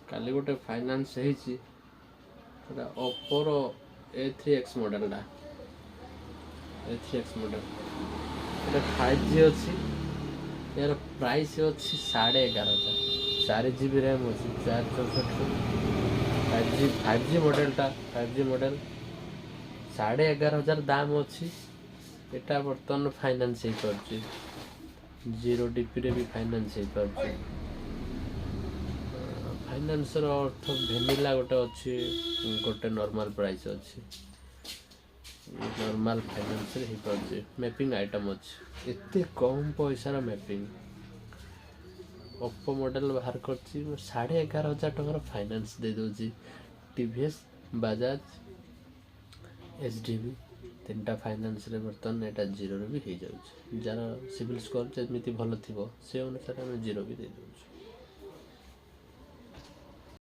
କାଲି ଗୋଟେ ଫାଇନାନ୍ସ ହେଇଛି ସେଟା ଓପୋର A3X ମଡ଼େଲଟା A3X ମଡ଼େଲ ଏଇଟା 5G ଅଛି। यार प्राइस ଅଛି 11,500 4GB रैम ଅଛି 464 5G मॉडलटा 5G मॉडल 11,500 दाम ଅଛି। ଏଟା ବର୍ତ୍ତମାନ ଫାଇନାନ୍ସ ହେଇପାରୁଛି 0DP ରେ ବି ଫାଇନାନ୍ସ ହେଇପାରୁଛି। ଫାଇନାନ୍ସର ଅର୍ଥ ଭେନିଲା ଗୋଟେ ଅଛି ଗୋଟେ ନର୍ମାଲ ପ୍ରାଇସ୍ ଅଛି। ନର୍ମାଲ ଫାଇନାନ୍ସରେ ହେଇପାରୁଛି ମ୍ୟାପିଂ ଆଇଟମ୍ ଅଛି ଏତେ କମ୍ ପଇସାର ମ୍ୟାପିଂ ଓପୋ ମଡ଼େଲ ବାହାର କରିଛି 11,500 ଟଙ୍କାର ଫାଇନାନ୍ସ ଦେଇଦେଉଛି। TVS ବାଜାଜ SDB ତିନିଟା ଫାଇନାନ୍ସରେ ବର୍ତ୍ତମାନ ଏଇଟା ଜିରୋରେ ବି ହେଇଯାଉଛି। ଯାହାର ସିଭିଲ୍ ସ୍କୋର ଯେମିତି ଭଲ ଥିବ ସେ ଅନୁସାରେ ଆମେ ଜିରୋ ବି ଦେଇଦେଉଛୁ।